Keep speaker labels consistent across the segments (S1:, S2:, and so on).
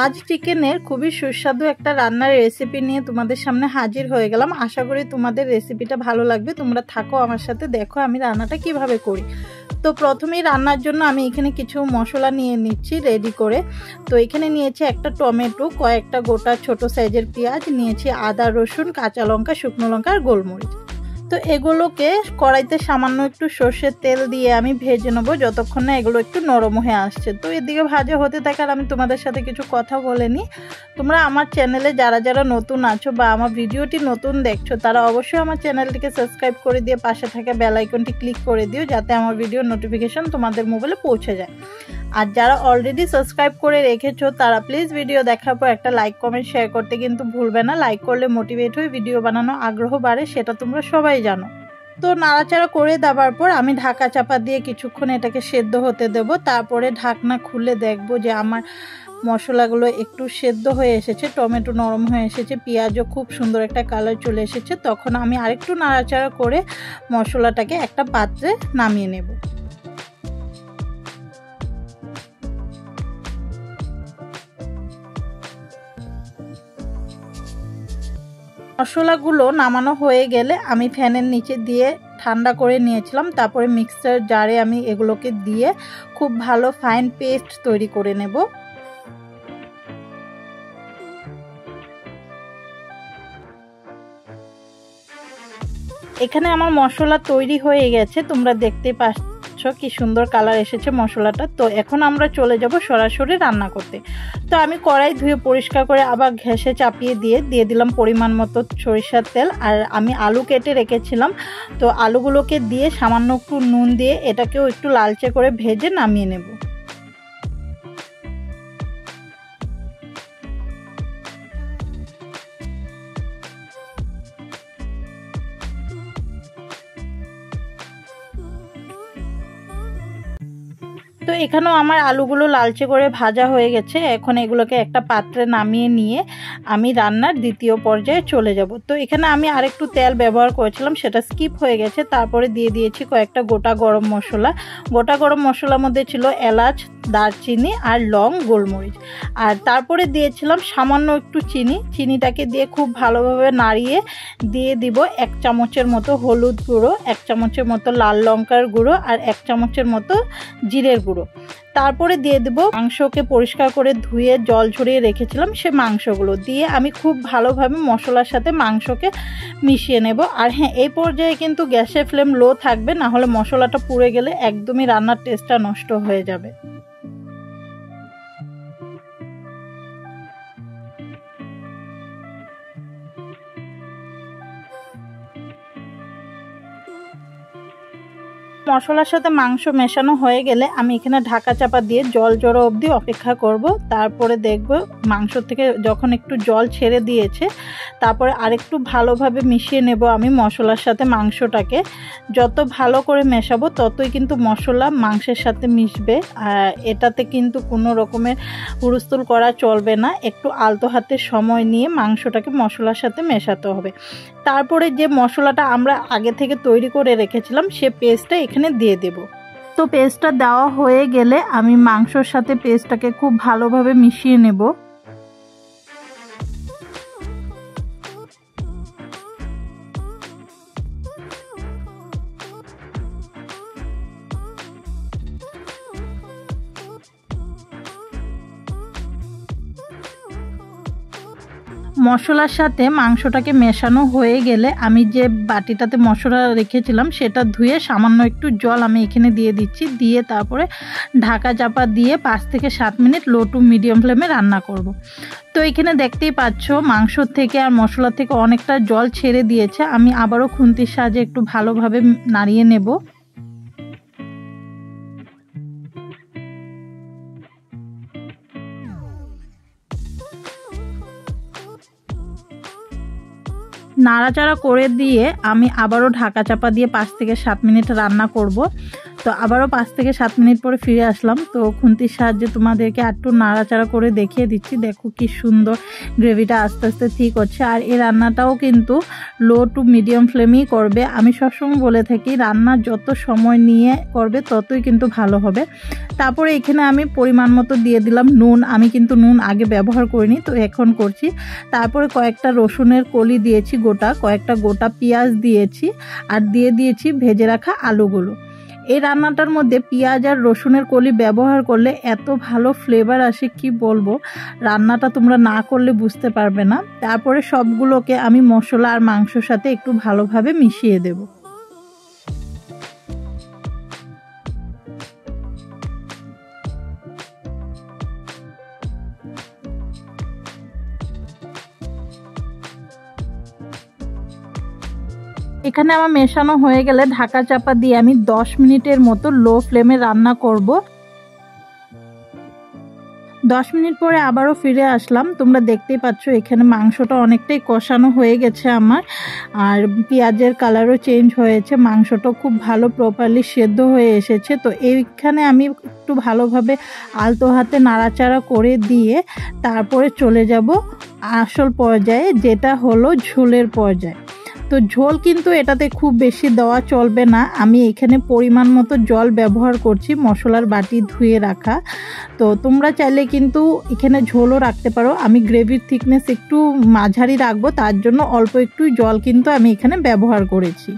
S1: आज चिकेনের খুবই সুস্বাদু একটা রান্নার রেসিপি নিয়ে তোমাদের সামনে হাজির হয়ে গেলাম। আশা করি তোমাদের রেসিপিটা ভালো লাগবে। তোমরা থাকো আমার সাথে, দেখো আমি রান্নাটা কিভাবে করি। তো প্রথমেই রান্নার জন্য আমি এখানে কিছু মশলা নিয়ে নিচ্ছি রেডি করে। তো এখানে নিয়েছি একটা টমেটো, কয়েকটা গোটা ছোট সাইজের পেঁয়াজ নিয়েছি, আদা রসুন কাঁচা লঙ্কা শুকনো লঙ্কা আর গোলমরিচ। তো এগুলোকে কড়াইতে সামান্য একটু সর্ষের তেল দিয়ে আমি ভেজে নেবো যতক্ষণ না এগুলো একটু নরম হয়ে আসছে। তো এদিকে ভাজা হতে থাকে আর আমি তোমাদের সাথে কিছু কথা বলে নিই। তোমরা আমার চ্যানেলে যারা যারা নতুন আছো বা আমার ভিডিওটি নতুন দেখছো তারা অবশ্যই আমার চ্যানেলটিকে সাবস্ক্রাইব করে দিয়ে পাশে থাকা বেল আইকনটি ক্লিক করে দিও, যাতে আমার ভিডিওর নোটিফিকেশন তোমাদের মোবাইলে পৌঁছে যায়। আর যারা অলরেডি সাবস্ক্রাইব করে রেখেছো তারা প্লিজ ভিডিও দেখার পর একটা লাইক কমেন্ট শেয়ার করতে কিন্তু ভুলবে না। লাইক করলে মোটিভেট হয়ে ভিডিও বানানো আগ্রহ বাড়ে, সেটা তোমরা সবাই জানো। তো নাড়াচাড়া করে দেওয়ার পর আমি ঢাকা চাপা দিয়ে কিছুক্ষণ এটাকে সেদ্ধ হতে দেব। তারপরে ঢাকনা খুলে দেখব যে আমার মশলাগুলো একটু সেদ্ধ হয়ে এসেছে, টমেটো নরম হয়ে এসেছে, পেঁয়াজও খুব সুন্দর একটা কালার চলে এসেছে। তখন আমি আরেকটু নাড়াচাড়া করে মশলাটাকে একটা পাত্রে নামিয়ে নেব। মশলাগুলো নামানো হয়ে গেলে আমি ফ্যানের নিচে দিয়ে ঠান্ডা করে নিয়েছিলাম। তারপরে মিক্সার জারে আমি এগুলোকে দিয়ে খুব ভালো ফাইন পেস্ট তৈরি করে নেব। এখানে আমার মশলা তৈরি হয়ে গেছে, তোমরা দেখতে পাচ্ছ কি সুন্দর কালার এসেছে মশলাটা। তো এখন আমরা চলে যাব সরাসরি রান্না করতে। তো আমি কড়াই ধুয়ে পরিষ্কার করে আবার গ্যাসে চাপিয়ে দিয়ে দিলাম পরিমাণ মতো সরিষার তেল। আর আমি আলু কেটে রেখেছিলাম, তো আলুগুলোকে দিয়ে সামান্য একটু নুন দিয়ে এটাকেও একটু লালচে করে ভেজে নামিয়ে নেব। তো এখানেও আমার আলুগুলো লালচে করে ভাজা হয়ে গেছে। এখন এগুলোকে একটা পাত্রে নামিয়ে নিয়ে আমি রান্নার দ্বিতীয় পর্যায়ে চলে যাব। তো এখানে আমি আরেকটু তেল ব্যবহার করেছিলাম, সেটা স্কিপ হয়ে গেছে। তারপরে দিয়ে দিয়েছি কয়েকটা গোটা গরম মশলা। গোটা গরম মশলার মধ্যে ছিল এলাচ, দারচিনি আর লং, গোলমরিচ। আর তারপরে দিয়েছিলাম সামান্য একটু চিনিটাকে দিয়ে খুব ভালোভাবে নাড়িয়ে দিয়ে দিব 1 চামচের মতো হলুদ গুঁড়ো, 1 চামচের মতো লাল লঙ্কার গুঁড়ো আর 1 চামচের মতো জিরের গুঁড়ো। তারপরে দিয়ে দেব মাংসকে পরিষ্কার করে ধুয়ে জল ঝরিয়ে রেখেছিলাম, সে মাংসগুলো দিয়ে আমি খুব ভালোভাবে মশলার সাথে মাংসকে মিশিয়ে নেব। আর হ্যাঁ, এই পর্যায়ে কিন্তু গ্যাসের ফ্লেম লো থাকবে, না হলে মশলাটা পুড়ে গেলে একদমই রান্নার টেস্টটা নষ্ট হয়ে যাবে। মশলার সাথে মাংস মেশানো হয়ে গেলে আমি এখানে ঢাকা চাপা দিয়ে জল জড়ো অবধি অপেক্ষা করব। তারপরে দেখব মাংস থেকে যখন একটু জল ছেড়ে দিয়েছে, তারপরে আরেকটু ভালোভাবে মিশিয়ে নেব আমি মশলার সাথে মাংসটাকে। যত ভালো করে মেশাবো ততই কিন্তু মশলা মাংসের সাথে মিশবে। আর এটাতে কিন্তু কোনো রকমের হুড়স্থুল করা চলবে না, একটু আলতো হাতে সময় নিয়ে মাংসটাকে মশলার সাথে মেশাতে হবে। তারপরে যে মশলাটা আমরা আগে থেকে তৈরি করে রেখেছিলাম সে পেস্টটা এখানে দিয়ে দেব। তো পেস্টটা দেওয়া হয়ে গেলে আমি মাংসর সাথে পেস্টটাকে খুব ভালোভাবে মিশিয়ে নেব। মশলার সাথে মাংসটাকে মেশানো হয়ে গেলে আমি যে বাটিটাতে মশলা রেখেছিলাম সেটা ধুয়ে সামান্য একটু জল আমি এখানে দিয়ে দিচ্ছি। দিয়ে তারপরে ঢাকা চাপা দিয়ে 5 থেকে 7 মিনিট লো টু মিডিয়াম ফ্লেমে রান্না করব। তো এখানে দেখতেই পাচ্ছ মাংস থেকে আর মশলা থেকে অনেকটা জল ছেড়ে দিয়েছে। আমি আবারও খুন্তির সাহায্যে একটু ভালোভাবে নাড়িয়ে নেব। নাড়াচাড়া করে দিয়ে আমি আবারও ঢাকা চাপা দিয়ে 5 থেকে 7 মিনিট রান্না করব। তো আবারও 5 থেকে 7 মিনিট পরে ফিরে আসলাম। তো খুন্তির সাহায্যে তোমাদেরকে একটু নাড়াচাড়া করে দেখিয়ে দিচ্ছি। দেখো কি সুন্দর গ্রেভিটা আস্তে আস্তে ঠিক হচ্ছে। আর এই রান্নাটাও কিন্তু লো টু মিডিয়াম ফ্লেমেই করবে। আমি সবসময় বলে থাকি রান্না যত সময় নিয়ে করবে ততই কিন্তু ভালো হবে। তারপরে এখানে আমি পরিমাণ মতো দিয়ে দিলাম নুন। আমি কিন্তু নুন আগে ব্যবহার করিনি, তো এখন করছি। তারপরে কয়েকটা রসুনের কলি দিয়েছি গোটা, কয়েকটা গোটা পেঁয়াজ দিয়েছি, আর দিয়ে দিয়েছি ভেজে রাখা আলুগুলো। এই রান্নাটার মধ্যে পেঁয়াজ আর রসুনের কলি ব্যবহার করলে এত ভালো ফ্লেভার আসে কি বলবো, রান্নাটা তোমরা না করলে বুঝতে পারবে না। তারপরে সবগুলোকে আমি মশলা আর মাংসর সাথে একটু ভালোভাবে মিশিয়ে দেব। এখানে আমার মেশানো হয়ে গেলে ঢাকা চাপা দিয়ে আমি 10 মিনিটের মতো লো ফ্লেমে রান্না করব। 10 মিনিট পরে আবারও ফিরে আসলাম। তোমরা দেখতেই পাচ্ছ এখানে মাংসটা অনেকটাই কষানো হয়ে গেছে আমার, আর পেঁয়াজের কালারও চেঞ্জ হয়েছে, মাংসটা খুব ভালো প্রপারলি সেদ্ধ হয়ে এসেছে। তো এইখানে আমি একটু ভালোভাবে আলতো হাতে নাড়াচাড়া করে দিয়ে তারপরে চলে যাব আসল পর্যায়ে, যেটা হলো ঝোলের পর্যায়ে। তো ঝোল কিন্তু এটাতে খুব বেশি দেওয়া চলবে না। আমি এখানে পরিমাণ মতো জল ব্যবহার করছি, মশলার বাটি ধুয়ে রাখা। তো তোমরা চাইলে কিন্তু এখানে ঝোলও রাখতে পারো। আমি গ্রেভির থিকনেস একটু মাঝারি রাখবো, তার জন্য অল্প একটু জল কিন্তু আমি এখানে ব্যবহার করেছি।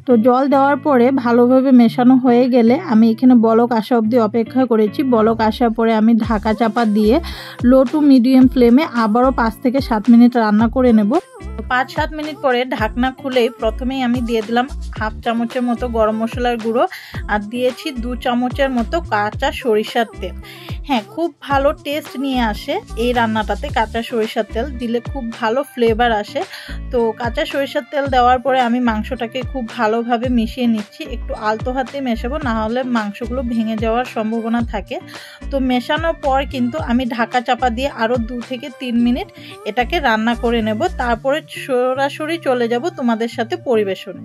S1: তো জল দেওয়ার পরে ভালোভাবে মেশানো হয়ে গেলে আমি এখানে বলক আসা অবধি অপেক্ষা করেছি। বলক আসার পরে আমি ঢাকা চাপা দিয়ে লো টু মিডিয়াম ফ্লেমে আবারও 5 থেকে 7 মিনিট রান্না করে নেব। 5-7 মিনিট পরে ঢাকনা খুলেই প্রথমেই আমি দিয়ে দিলাম হাফ চামচের মতো গরম মশলার গুঁড়ো, আর দিয়েছি 2 চামচের মতো কাঁচা সরিষার তেল। হ্যাঁ, খুব ভালো টেস্ট নিয়ে আসে এই রান্নাটাতে কাঁচা সরিষার তেল দিলে, খুব ভালো ফ্লেভার আসে। তো কাঁচা সরিষার তেল দেওয়ার পরে আমি মাংসটাকে খুব ভালোভাবে মিশিয়ে নিচ্ছি। একটু আলতো হাতে মেশাবো, না হলে মাংসগুলো ভেঙে যাওয়ার সম্ভাবনা থাকে। তো মেশানোর পর কিন্তু আমি ঢাকা চাপা দিয়ে আরও 2 থেকে 3 মিনিট এটাকে রান্না করে নেব। তারপরে সরাসরি চলে যাব তোমাদের সাথে পরিবেশনে।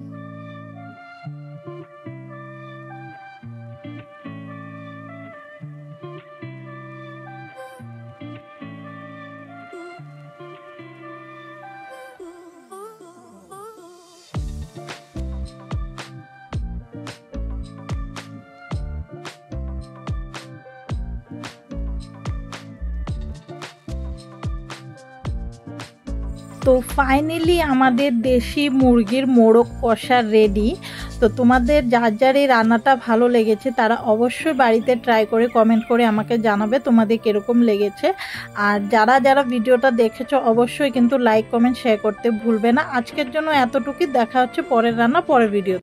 S1: তো ফাইনালি আমাদের দেশি মুরগির মোরগ কষা রেডি। তো তোমাদের যার যার এই রান্নাটা ভালো লেগেছে তারা অবশ্যই বাড়িতে ট্রাই করে কমেন্ট করে আমাকে জানাবে তোমাদের কিরকম লেগেছে। আর যারা যারা ভিডিওটা দেখেছো অবশ্যই কিন্তু লাইক কমেন্ট শেয়ার করতে ভুলবে না। আজকের জন্য এতটুকুই, দেখা হচ্ছে পরের রান্না পরের ভিডিও।